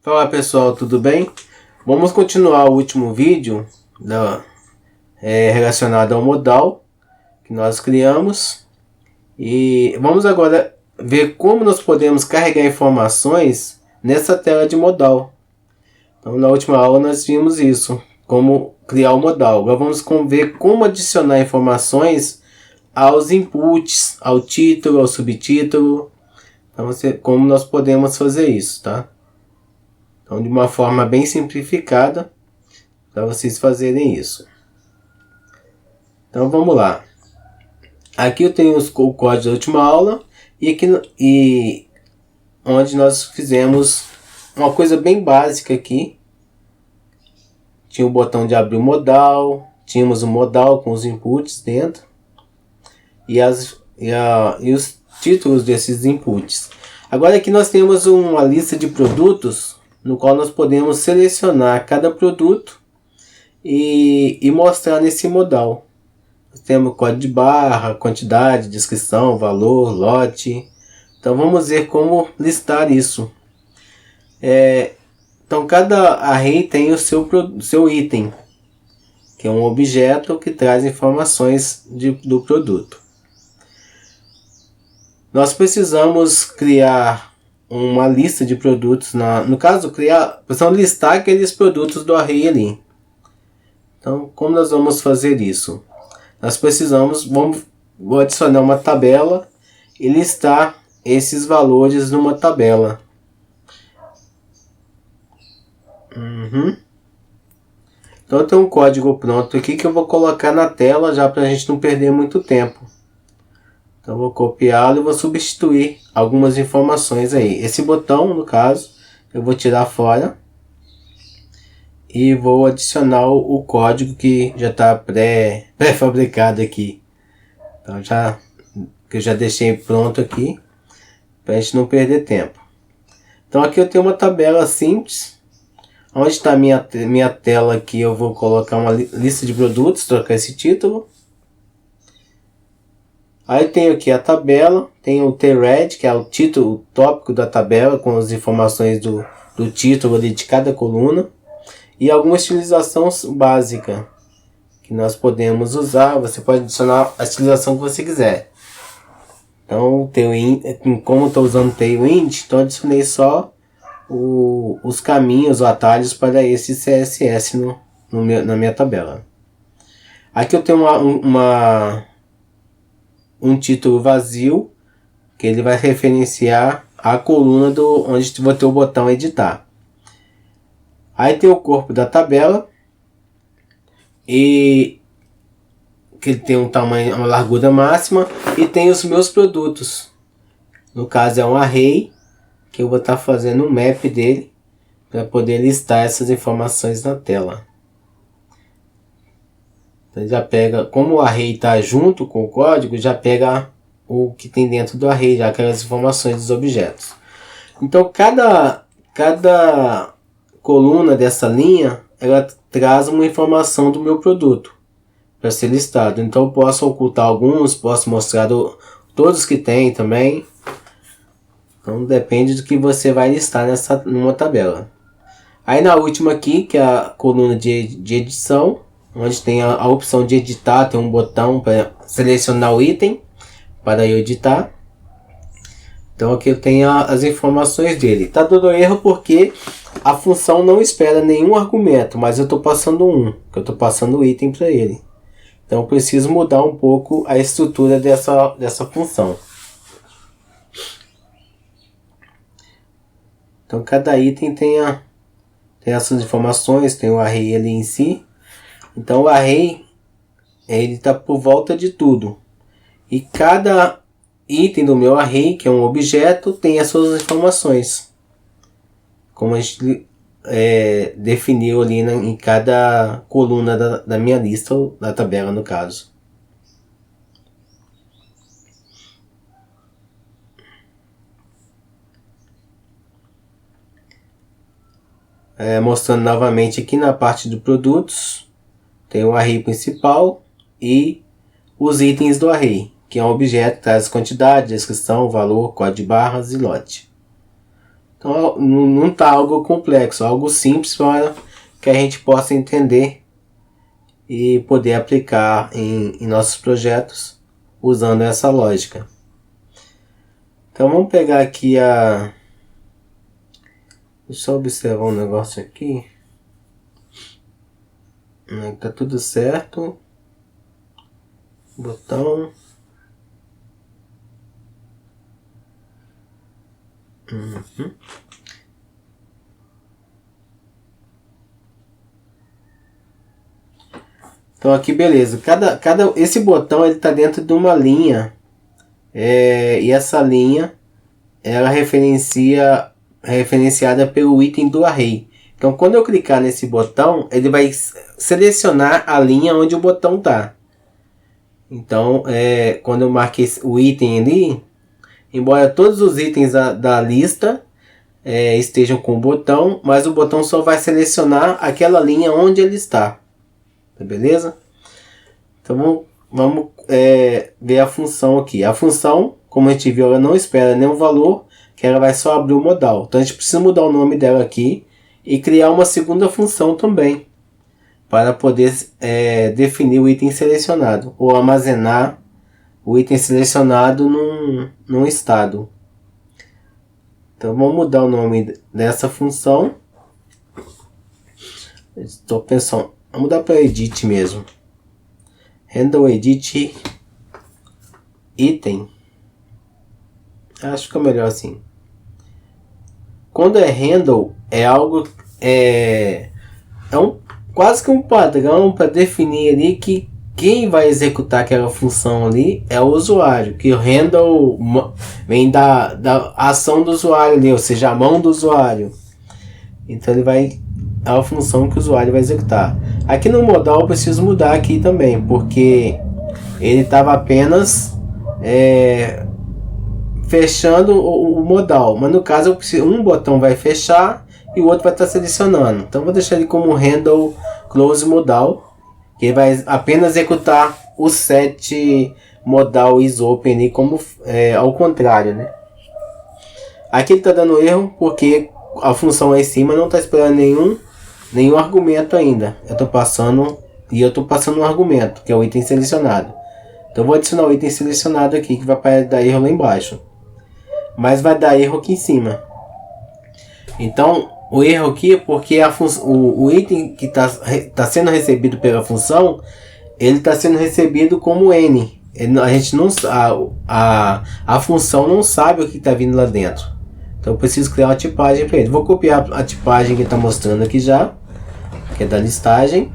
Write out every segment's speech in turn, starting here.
Fala pessoal, tudo bem? Vamos continuar o último vídeo relacionado ao modal que nós criamos. E vamos agora ver como nós podemos carregar informações nessa tela de modal. Então, na última aula nós vimos isso, como criar o modal. Agora vamos ver como adicionar informações aos inputs, ao título, ao subtítulo. Então, como nós podemos fazer isso, tá? Então, de uma forma bem simplificada, para vocês fazerem isso. Então, vamos lá. Aqui eu tenho o código da última aula e onde nós fizemos uma coisa bem básica aqui. Tinha o botão de abrir o modal, tínhamos o modal com os inputs dentro e os títulos desses inputs. Agora aqui nós temos uma lista de produtos no qual nós podemos selecionar cada produto e mostrar nesse modal. Nós temos código de barra, quantidade, descrição, valor, lote. Então vamos ver como listar isso. Então cada array tem o seu item, que é um objeto que traz informações do produto. Nós precisamos criar uma lista de produtos, no caso, precisamos listar aqueles produtos do array ali. Então, como nós vamos fazer isso? Nós vou adicionar uma tabela e listar esses valores numa tabela. Então, eu tenho um código pronto aqui que eu vou colocar na tela já para a gente não perder muito tempo. Então, eu vou copiá-lo e vou substituir algumas informações aí. Esse botão, no caso, eu vou tirar fora. E vou adicionar o código que já está pré-fabricado aqui. Então, que eu já deixei pronto aqui. Para a gente não perder tempo. Então, aqui eu tenho uma tabela simples. Onde está a minha tela aqui, eu vou colocar uma lista de produtos, trocar esse título. Aí tenho aqui a tabela, tem o TRED, que é o título, o tópico da tabela, com as informações do título ali de cada coluna. E alguma estilização básica que nós podemos usar. Você pode adicionar a estilização que você quiser. Então, como estou usando Tailwind, então adicionei só os caminhos, os atalhos para esse CSS na minha tabela. Aqui eu tenho um título vazio, que ele vai referenciar a coluna onde vou ter o botão editar. Aí tem o corpo da tabela, e que ele tem um tamanho, uma largura máxima, e tem os meus produtos. No caso é um array, que eu vou estar fazendo um map dele, para poder listar essas informações na tela. Então já pega, como o array está junto com o código, já pega o que tem dentro do array, já aquelas informações dos objetos. Então cada coluna dessa linha, ela traz uma informação do meu produto para ser listado. Então eu posso ocultar alguns, posso mostrar todos que tem também. Então depende do que você vai listar numa tabela. Aí na última aqui, que é a coluna de edição, onde tem a opção de editar, tem um botão para selecionar o item para eu editar. Então aqui eu tenho as informações dele. Está dando erro porque a função não espera nenhum argumento, mas eu estou passando que eu estou passando o item para ele. Então eu preciso mudar um pouco a estrutura dessa função. Então cada item tem as suas informações, tem o array ali em si. Então o array ele está por volta de tudo. E cada item do meu array, que é um objeto, tem as suas informações. Como a gente definiu ali em cada coluna da minha lista, ou da tabela no caso. Mostrando novamente aqui na parte de produtos, tem o array principal e os itens do array, que é um objeto que traz quantidade, descrição, valor, código de barras e lote. Então não está algo complexo, algo simples para que a gente possa entender e poder aplicar em nossos projetos usando essa lógica. Então vamos pegar aqui deixa eu observar um negócio aqui. Tá tudo certo. Botão. Então aqui beleza. Esse botão ele tá dentro de uma linha. E essa linha ela é referenciada pelo item do array. Então quando eu clicar nesse botão, ele vai selecionar a linha onde o botão tá. Então quando eu marquei o item ali, embora todos os itens da lista estejam com o botão, mas o botão só vai selecionar aquela linha onde ele está. Beleza? Então vamos ver a função aqui. A função, como a gente viu, ela não espera nenhum valor, que ela vai só abrir o modal. Então a gente precisa mudar o nome dela aqui e criar uma segunda função também, para poder definir o item selecionado ou armazenar o item selecionado num estado. Então vamos mudar o nome dessa função. Estou pensando, vamos mudar para edit mesmo. Handle edit item. Acho que é melhor assim. Quando é handle, é algo quase que um padrão para definir ali que quem vai executar aquela função ali é o usuário, que o handle vem da ação do usuário ali, ou seja, a mão do usuário. Então é a função que o usuário vai executar. Aqui no modal eu preciso mudar aqui também, porque ele estava apenas fechando o modal, mas no caso um botão vai fechar e o outro vai estar selecionando. Então vou deixar ele como handle close modal, que vai apenas executar o set modal is open ali, como ao contrário, né? Aqui ele está dando erro porque a função lá em cima não está esperando nenhum argumento ainda. Eu estou passando um argumento, que é o item selecionado. Então eu vou adicionar o item selecionado aqui, que vai dar erro lá embaixo, mas vai dar erro aqui em cima. Então o erro aqui é porque o item que está sendo recebido pela função, ele está sendo recebido como N. A gente não a função não sabe o que está vindo lá dentro. Então eu preciso criar uma tipagem para ele. Vou copiar a tipagem que está mostrando aqui já, que é da listagem.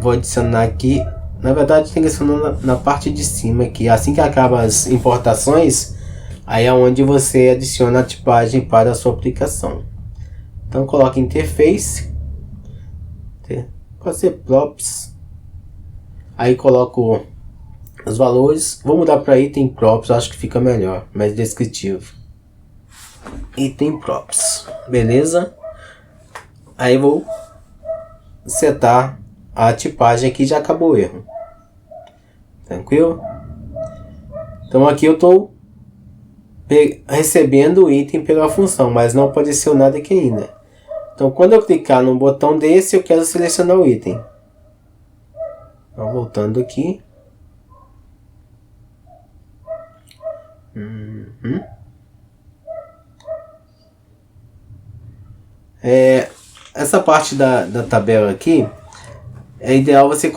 Vou adicionar aqui. Na verdade tem que adicionar na parte de cima aqui. Assim que acabam as importações, aí é onde você adiciona a tipagem para a sua aplicação. Então coloque interface, pode ser props, aí coloco os valores. Vou mudar para item props, acho que fica melhor, mais descritivo. Item props, beleza? Aí vou setar a tipagem aqui, já acabou o erro. Tranquilo? Então aqui eu estou recebendo o item pela função, mas não apareceu nada aqui ainda. Então quando eu clicar no botão desse, eu quero selecionar o item. Então, voltando aqui. Essa parte da tabela aqui, é ideal você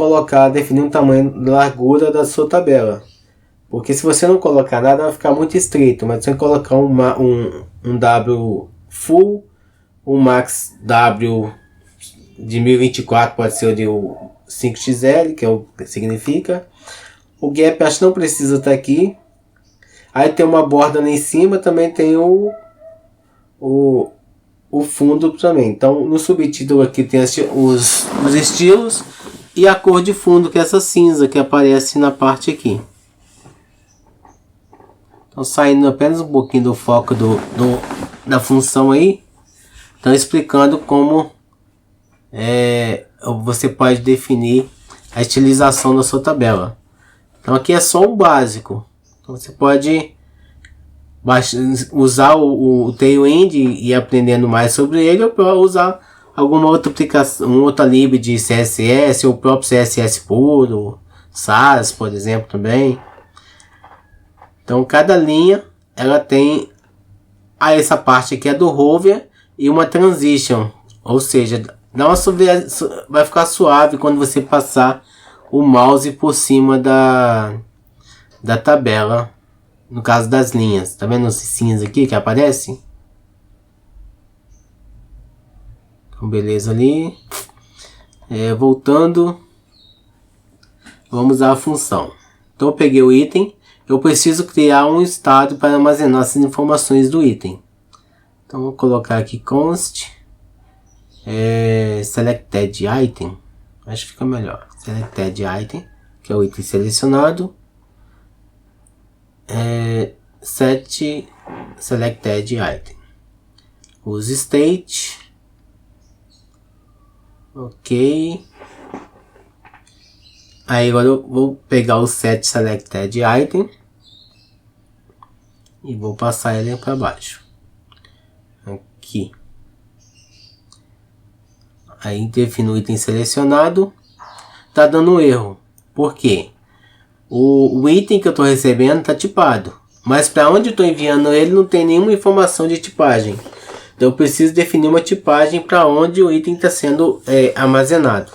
definir um tamanho de largura da sua tabela. Porque se você não colocar nada, vai ficar muito estreito. Mas se você colocar um W full, um max W de 1024, pode ser o de 5XL, que é o que significa. O gap acho que não precisa estar aqui. Aí tem uma borda lá em cima, também tem o fundo também. Então no subtítulo aqui tem os estilos e a cor de fundo, que é essa cinza que aparece na parte aqui. Então saindo apenas um pouquinho do foco da função aí, estão explicando como você pode definir a estilização da sua tabela. Então aqui é só o básico. Então você pode usar o Tailwind e ir aprendendo mais sobre ele, ou usar alguma outra aplicação, outra lib de CSS, ou o próprio CSS puro, Sass, por exemplo, também. Então cada linha ela tem essa parte aqui é do hover e uma transition, ou seja, vai ficar suave quando você passar o mouse por cima da tabela, no caso das linhas. Tá vendo os cinza aqui que aparece? Então beleza ali. Voltando, vamos à função. Então eu peguei o item. Eu preciso criar um estado para armazenar essas informações do item. Então vou colocar aqui const selected item. Acho que fica melhor. Selected item, que é o item selecionado. Set selected item. Use state. Ok. Aí agora eu vou pegar o set selected item e vou passar ele para baixo. Aqui. Aí defino o item selecionado. Tá dando erro. Por quê? O item que eu estou recebendo está tipado. Mas para onde eu estou enviando ele não tem nenhuma informação de tipagem. Então eu preciso definir uma tipagem para onde o item está sendo armazenado.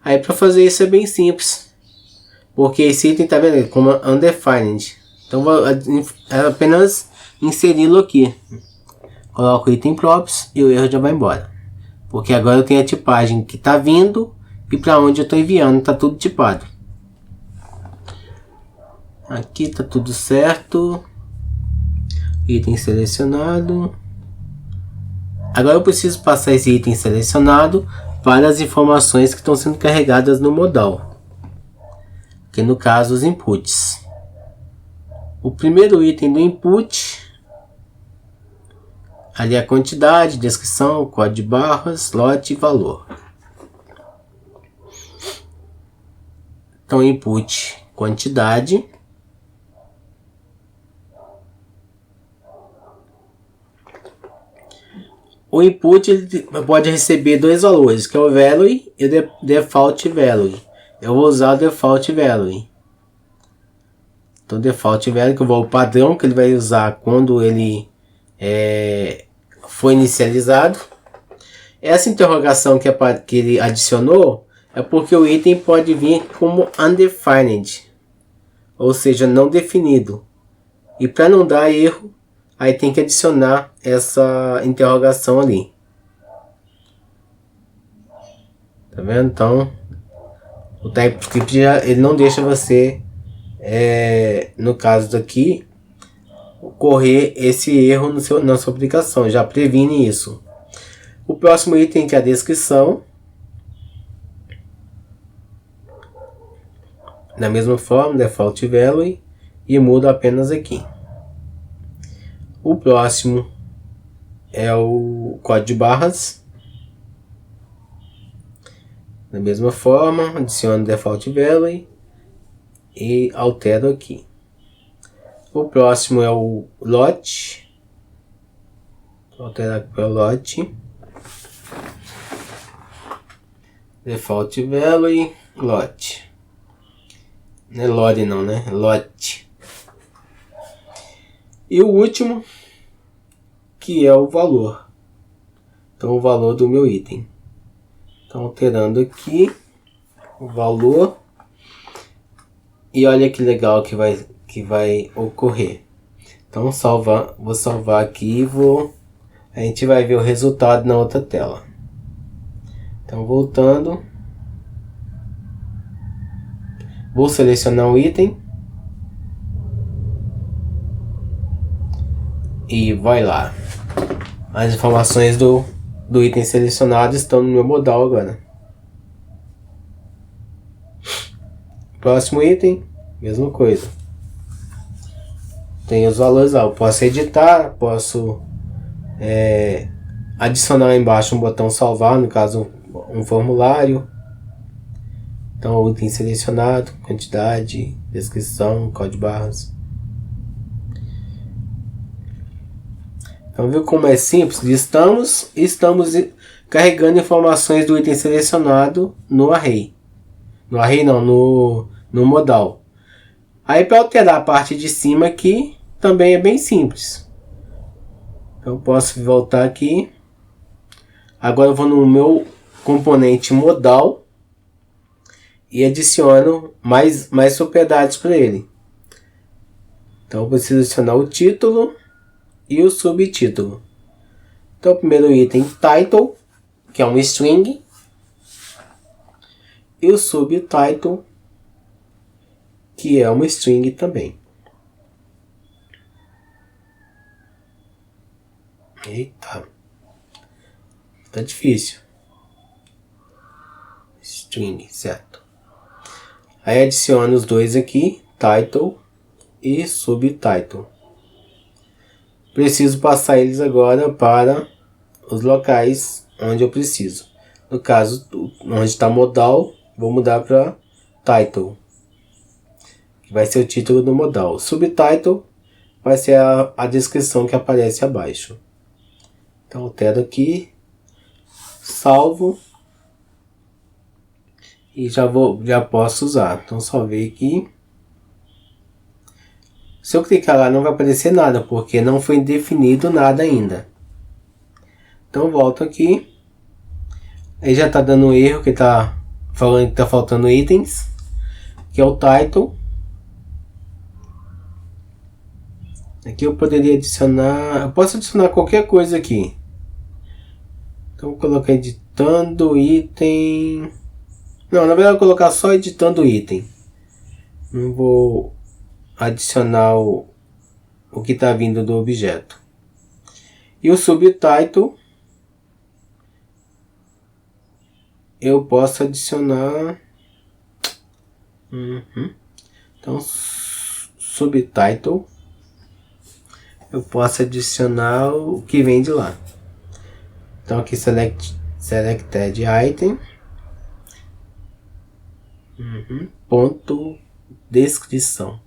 Aí para fazer isso é bem simples. Porque esse item está vendo como undefined. Então vou apenas inseri-lo aqui. Coloco o item props e o erro já vai embora. Porque agora eu tenho a tipagem que está vindo e para onde eu estou enviando está tudo tipado. Aqui está tudo certo. Item selecionado. Agora eu preciso passar esse item selecionado para as informações que estão sendo carregadas no modal. Que no caso os inputs. O primeiro item do input. Ali a quantidade, descrição, código de barras, lote e valor. Então input quantidade. O input ele pode receber dois valores, que é o value e o default value. Eu vou usar o default value. Então default value, que eu vou o padrão que ele vai usar quando ele foi inicializado. Essa interrogação que ele adicionou é porque o item pode vir como undefined, ou seja, não definido. E para não dar erro, aí tem que adicionar essa interrogação ali. Tá vendo? Então, o TypeScript ele não deixa você, no caso daqui, ocorrer esse erro na sua aplicação. Já previne isso. O próximo item que é a descrição. Da mesma forma, default value, e muda apenas aqui. O próximo é o código de barras. Da mesma forma, adiciono default value e altero aqui. O próximo é o lote. Vou alterar aqui para o lote. Default value, lote. Não é load não, né? Lote. E o último, que é o valor. Então o valor do meu item. Então alterando aqui o valor. E olha que legal que vai ocorrer. Então vou salvar aqui e a gente vai ver o resultado na outra tela. Então voltando. Vou selecionar um item. E vai lá. As informações do item selecionado estão no meu modal agora. Próximo item, mesma coisa. Tem os valores lá. Eu posso editar, posso adicionar embaixo um botão salvar, no caso um formulário. Então o item selecionado, quantidade, descrição, código de barras. Então viu como é simples? Estamos carregando informações do item selecionado no array. No array não, no modal. Aí para alterar a parte de cima aqui, também é bem simples. Então posso voltar aqui. Agora eu vou no meu componente modal e adiciono mais propriedades para ele. Então eu preciso adicionar o título e o subtítulo. Então o primeiro item, title, que é um string, e o subtitle, que é uma string também. Eita, tá difícil. String, certo. Aí adiciono os dois aqui, title e subtitle. Preciso passar eles agora para os locais onde eu preciso. No caso, onde está modal, vou mudar para title, que vai ser o título do modal. Subtitle vai ser a descrição que aparece abaixo. Então altero aqui, salvo e já posso usar. Então só ver aqui. Se eu clicar lá não vai aparecer nada, porque não foi definido nada ainda. Então volto aqui. Aí já está dando um erro que está falando que está faltando itens, que é o title. Aqui eu poderia adicionar, eu posso adicionar qualquer coisa aqui. Então vou colocar editando item. Não, na verdade eu vou colocar só editando item. Não vou adicionar o que está vindo do objeto. E o subtitle eu posso adicionar. Então subtitle eu posso adicionar o que vem de lá. Então aqui selected item, ponto descrição.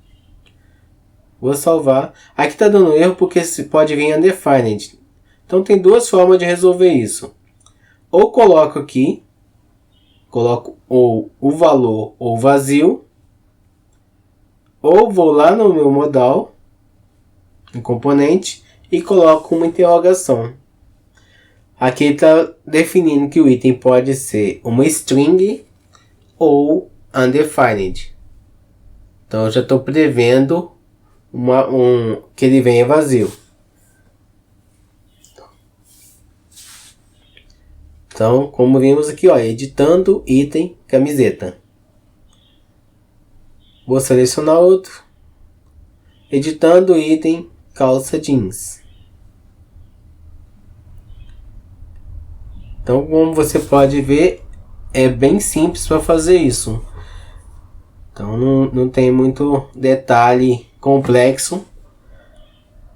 Vou salvar. Aqui está dando erro porque pode vir undefined. Então tem duas formas de resolver isso. Ou coloco aqui, coloco ou o valor ou vazio, ou vou lá no meu modal, no componente, e coloco uma interrogação. Aqui está definindo que o item pode ser uma string ou undefined. Então eu já estou prevendo que ele venha vazio. Então, como vimos aqui, ó, editando item camiseta. Vou selecionar outro. Editando item calça jeans. Então, como você pode ver, é bem simples para fazer isso. Então, não tem muito detalhe complexo.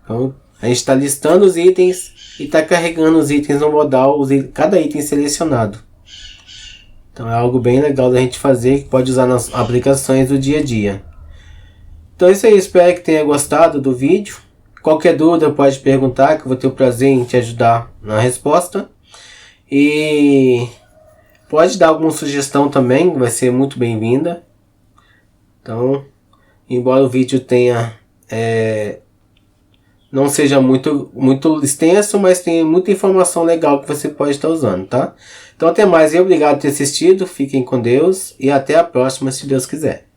Então, a gente está listando os itens e está carregando os itens no modal, cada item selecionado. Então, é algo bem legal da gente fazer, que pode usar nas aplicações do dia a dia. Então, é isso aí. Espero que tenha gostado do vídeo. Qualquer dúvida pode perguntar, que eu vou ter o prazer em te ajudar na resposta. E pode dar alguma sugestão também, vai ser muito bem-vinda. Então, embora o vídeo tenha não seja muito extenso, mas tem muita informação legal que você pode estar usando, tá? Então até mais e obrigado por ter assistido, fiquem com Deus e até a próxima, se Deus quiser.